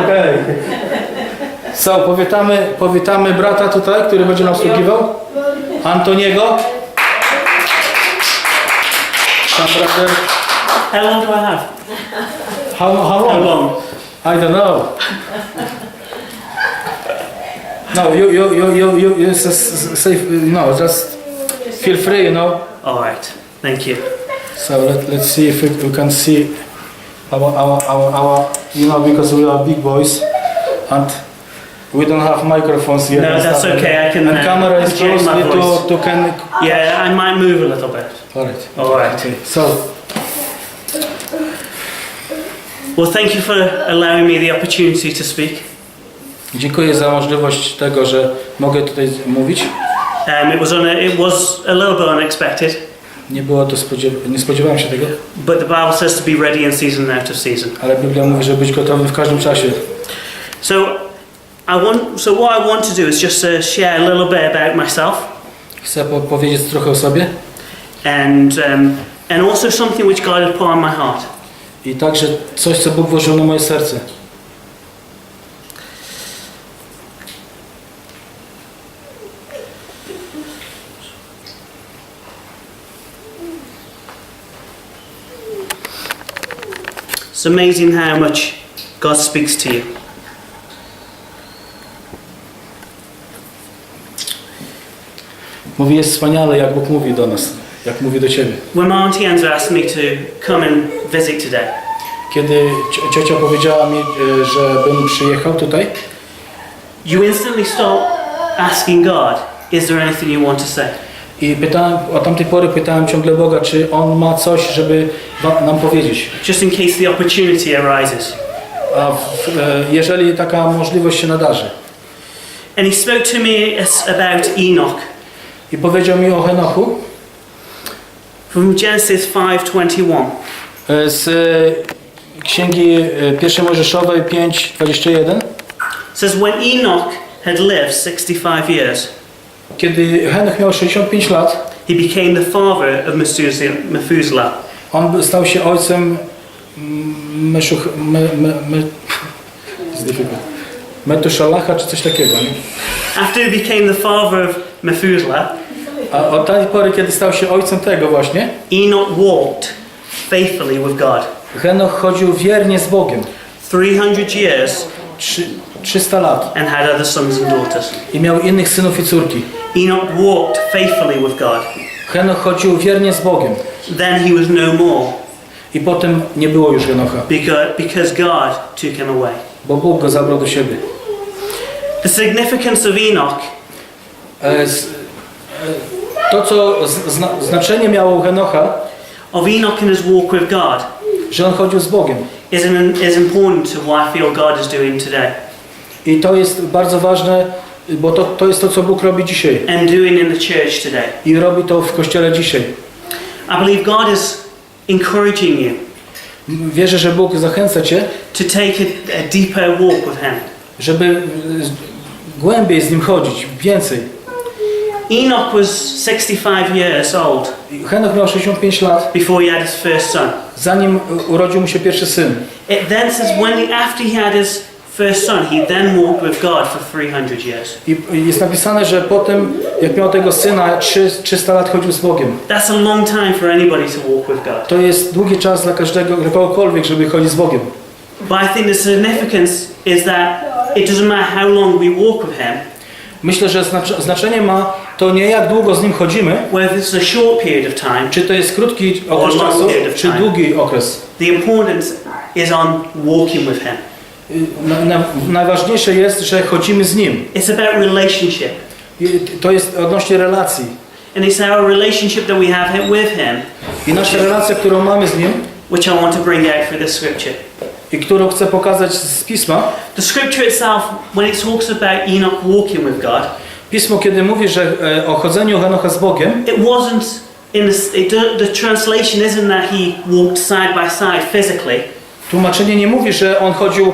Okay. So, powitamy brata tutaj, który będzie nam obsługiwał. Antoniego. Tam brother. How long do I have? How long? How long? I don't know. No, you say, no, just feel free, you know. All right. Thank you. So let's see if we can see our, you know, because we are big boys and we don't have microphones yet. No, that's okay. I can. And camera is change my closely voice. to can. Yeah, I might move a little bit. All right. All right. Okay. So. Well, thank you for allowing me the opportunity to speak. Dziękuję za możliwość tego, że mogę tutaj mówić. It was a little bit unexpected. Nie było to nie spodziewałem się tego. But the Bible says to be ready in season and out of season. Ale Biblia mówi, żeby być gotowym w każdym czasie. So what I want to do is just to share a little bit about myself. Chcę powiedzieć trochę o sobie. And also something which God has put on my heart. I także coś, co Bóg włożył na moje serce. It's amazing how much God speaks to you. Mówi, jest wspaniale, jak Bóg mówi do nas, jak mówi do Ciebie. When my auntie Andrew asked me to come and visit today, Kiedy ciocia powiedziała mi, żebym przyjechał tutaj, you instantly start asking God, is there anything you want to say? i od tamtej pory pytałem ciągle Boga, czy On ma coś, żeby nam powiedzieć. Just in case the opportunity arises. Jeżeli taka możliwość się nadarzy. And he spoke to me about Enoch. I powiedział mi o Henochu. From Genesis 5:21. Z Księgi 1 Mojżeszowej 5:21. Says when Enoch had lived 65 years. Kiedy Henoch miał 65 lat, He became the father of Methuselah. on stał się ojcem Metuszalacha czy coś takiego. Nie? After he became the father of Methuselah, A od tej pory, kiedy stał się ojcem tego właśnie, Enoch walked faithfully with God. Henoch chodził wiernie z Bogiem. 300 years 300 lat. and had other sons and daughters. I miał innych synów i córki. Enoch walked faithfully with God. Henoch chodził wiernie z Bogiem. Then he was no more I potem nie było już Henocha, because God took him away. bo Bóg go zabrał do siebie. The significance of Enoch To, co znaczenie miało u Henocha, of Enoch in his walk with God że on chodził z Bogiem. is important to what I feel God is doing today. I to jest bardzo ważne, bo to jest to, co Bóg robi dzisiaj. And doing in the church today. I robi to w Kościele dzisiaj. I believe God is encouraging you Wierzę, że Bóg zachęca Cię, to take a deeper walk with Him. żeby głębiej z Nim chodzić, więcej. Enoch was 65 years old Henoch miał 65 lat, before he had his first son. zanim urodził mu się pierwszy syn. It then says after he had his first son, he then walked with God for 300 years. I jest napisane, że potem, jak miał tego syna, 300 lat chodził z Bogiem. That's a long time for anybody to walk with God. To jest długi czas dla dla kogokolwiek, żeby chodzić z Bogiem. But I think the significance is that it doesn't matter how long we walk with Him. Myślę, że znaczenie ma to nie jak długo z Nim chodzimy, Whether it's a short period of time, czy to jest krótki okres czasu, czy długi okres. the importance is on walking with Him. Najważniejsze jest, że chodzimy z Nim. It's about relationship. To jest odnośnie relacji. And it's our relationship that we have with Him, I nasza relacja, którą mamy z Nim, which I want to bring out for this scripture. i którą chcę pokazać z Pisma. The scripture itself, when it talks about Enoch walking with God, Pismo, kiedy mówi, że o chodzeniu Henocha z Bogiem, it wasn't the translation isn't that he walked side by side physically. tłumaczenie nie mówi, że on chodził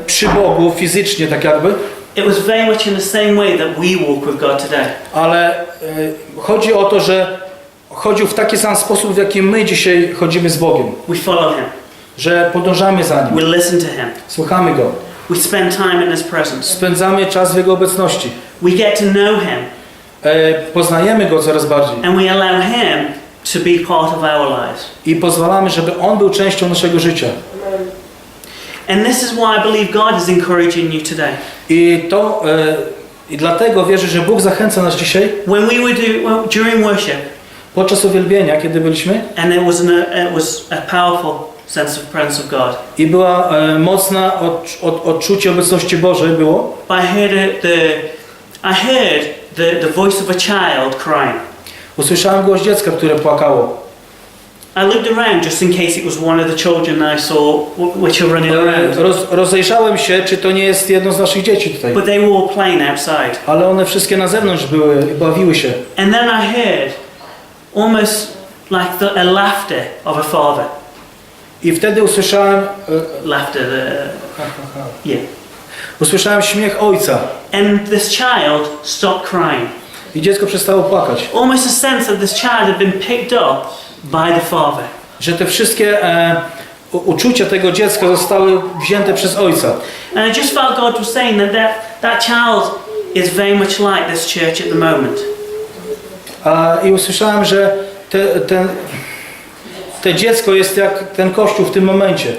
przy Bogu fizycznie, tak jakby. It was very much in the same way that we walk with God today. Ale chodzi o to, że chodził w taki sam sposób, w jaki my dzisiaj chodzimy z Bogiem. We follow Him. Że podążamy za Nim. We listen to Him. Słuchamy Go. We spend time in His presence. Spędzamy czas w Jego obecności. We get to know Him. Poznajemy Go coraz bardziej. And we allow Him to be part of our lives. I pozwalamy, żeby On był częścią naszego życia. And this is why I believe God is encouraging you today. I dlatego wierzę, że Bóg zachęca nas dzisiaj. When we were during worship, Podczas uwielbienia, kiedy byliśmy, and it was a powerful sense of presence of God. I była mocna odczucie obecności Bożej było. I heard the voice of a child crying. Usłyszałem głos dziecka, które płakało. I looked around just in case it was one of the children I saw which are running around. Rozejrzałem się, czy to nie jest jedno z naszych dzieci tutaj. But they were all playing outside. Ale one wszystkie na zewnątrz były i bawiły się. And then I heard almost like a laughter of a father. I wtedy usłyszałem usłyszałem śmiech ojca. And this child stopped crying. I dziecko przestało płakać. Almost a sense that this child had been picked up by the father. Że te wszystkie uczucia tego dziecka zostały wzięte przez ojca. And I just felt God was saying that child is very much like this church at the moment. I usłyszałem, że te dziecko jest jak ten kościół w tym momencie.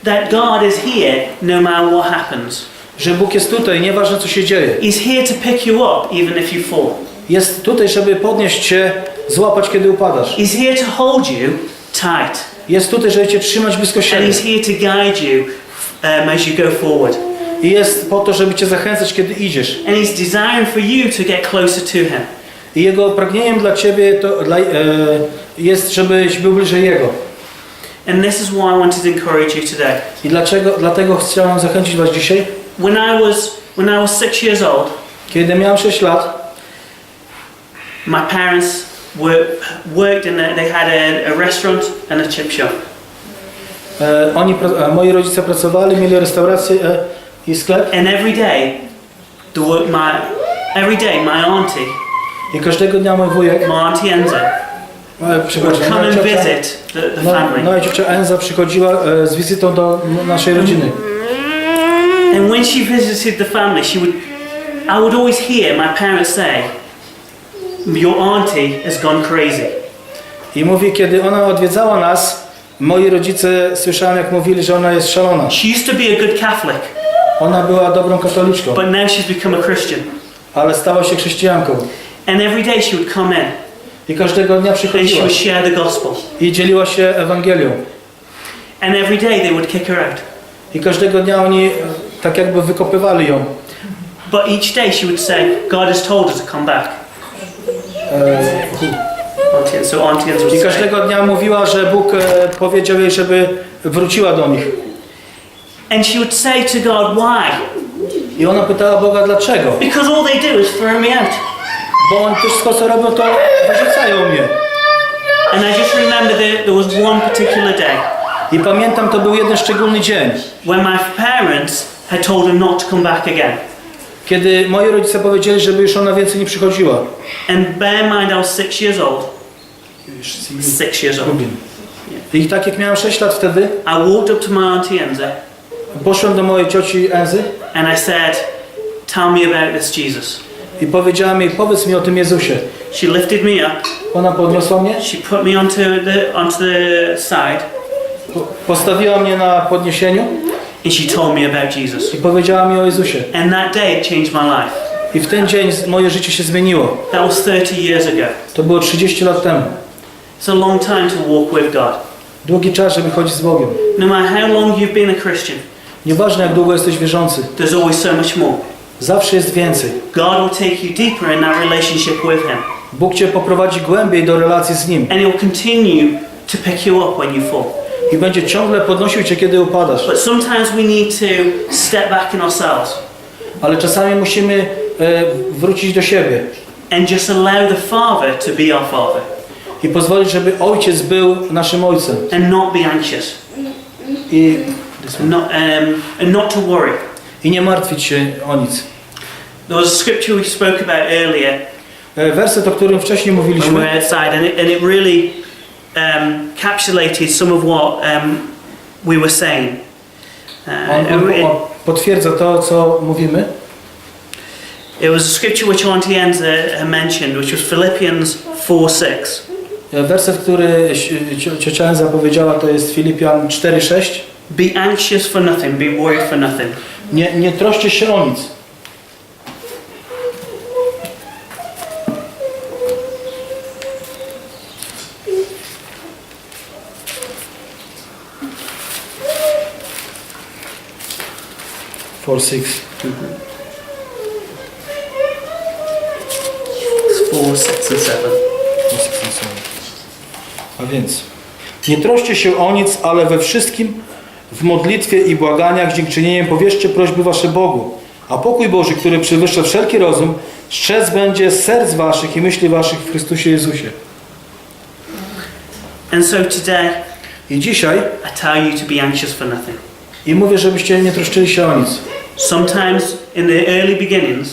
That God is here no matter what happens. Że Bóg jest tutaj, nieważne co się dzieje. He's here to pick you up even if you fall. Jest tutaj, żeby podnieść cię, złapać kiedy upadasz. He's here to hold you tight. Jest tutaj, żeby cię trzymać blisko siebie. And He's here to guide you as you go forward. I jest po to, żeby cię zachęcać, kiedy idziesz. And He's desiring for you to get closer to Him. I Jego pragnieniem dla ciebie jest, żebyś był bliżej Jego. And this is why I wanted to encourage you today. I dlatego chciałem zachęcić was dzisiaj. When I was 6 years old, Kiedy miałem 6 lat, my parents worked they had a restaurant and a chip shop. Moi rodzice pracowali, mieli restaurację i sklep. And every day my auntie, I każdego dnia mój wujek, my auntie Enza, would come and visit the family. No i ciocia Enza przychodziła z wizytą do naszej rodziny. And when she visited the family, I would always hear my parents say, "Your auntie has gone crazy." I mówi, kiedy ona odwiedzała nas, moi rodzice słyszałem, jak mówili, że ona jest szalona. She used to be a good Catholic. Ona była dobrą katoliczką. But now she's become a Christian. Ale stała się chrześcijanką. And every day she would come in. I każdego dnia And she przychodziła. would share the gospel. I dzieliła się Ewangelią. And every day they would kick her out. I każdego dnia oni tak jakby wykopywali ją. But each day she would say, "God has told her to come back." Auntie Enza would I say. każdego dnia mówiła, że Bóg powiedział jej, żeby wróciła do nich. And she would say to God, "Why?" I ona pytała Boga, dlaczego? Because all they do is throw me out. Bo oni wszystko co robią, to wyrzucają mnie. And I just remember there was one particular day I pamiętam, to był jeden szczególny dzień, when my parents had told her not to come back again. kiedy moi rodzice powiedzieli, żeby już ona więcej nie przychodziła. And bear in mind I was 6 years old. 6 years old. I tak jak miałem 6 lat wtedy, I walked up to my auntie Enza poszłem do mojej cioci Enzy and I said, "Tell me about this Jesus." i powiedziałem jej, powiedz mi o tym Jezusie. She lifted me up. Ona podniosła mnie, She put me onto the side postawiła mnie na podniesieniu and she told me about Jesus. i powiedziała mi o Jezusie. And that day it changed my life. I w ten dzień moje życie się zmieniło. That was 30 years ago. To było 30 lat temu. It's a long time to walk with God. Długi czas, żeby chodzić z Bogiem. No matter how long you've been a Christian, Nieważne jak długo jesteś wierzący, there's always so much more. zawsze jest więcej. God will take you deeper in that relationship with Him. Bóg cię poprowadzi głębiej do relacji z Nim. And He'll continue to pick you up when you fall. I będzie ciągle podnosił cię, kiedy upadasz. But sometimes we need to step back in ourselves Ale czasami musimy wrócić do siebie and just allow the Father to be our Father i pozwolić, żeby Ojciec był naszym Ojcem. and not be anxious I and not to worry. nie martwić się o nic. There was a scripture we spoke about earlier Werset, o którym wcześniej when we mówiliśmy, were outside, and it really encapsulated some of what we were saying. on potwierdza to, co mówimy. It was a scripture which Auntie Anne's mentioned, which was Philippians 4:6. Werset, który ciocia Ann zapowiedziała, to jest Filipian 4:6. Be anxious for nothing, be worried for nothing. Nie troszcie się o nic. Four, six. 4, 6 and 7. A więc, nie troszcie się o nic, ale we wszystkim w modlitwie i błaganiach, dziękczynieniem powierzcie prośby wasze Bogu. A pokój Boży, który przewyższa wszelki rozum, strzec będzie serc waszych i myśli waszych w Chrystusie Jezusie. And so today, I dzisiaj, I tell you to be anxious for nothing. i mówię, żebyście nie troszczyli się o nic. Sometimes in the early beginnings,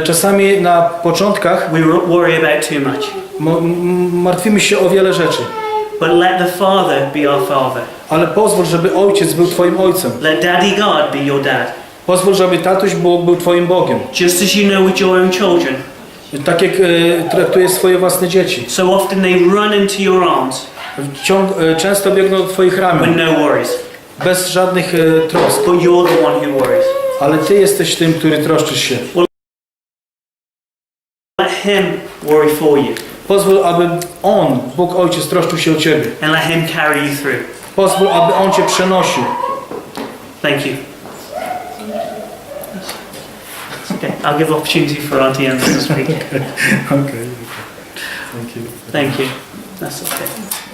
Czasami na początkach we worry about too much. martwimy się o wiele rzeczy. But let the Father be our Father. Ale pozwól, żeby Ojciec był Twoim Ojcem. Let Daddy God be your dad. Pozwól, żeby Tatuś Bóg był Twoim Bogiem. Just as you know with your own children. Tak jak traktujesz swoje własne dzieci. So often they run into your arms. Często biegną do Twoich With ramion. no worries. Bez żadnych trosk. But you're the one who worries. Ale Ty jesteś tym, który troszczysz się. Let Him worry for you. Pozwól, aby On, Bóg Ojciec, troszczył się o Ciebie. And let Him carry you through. Pozwól, aby On Cię przenosił. Thank you. Okay, I'll give opportunity for Auntie Anne to speak. Okay. Thank you. Thank you. That's okay.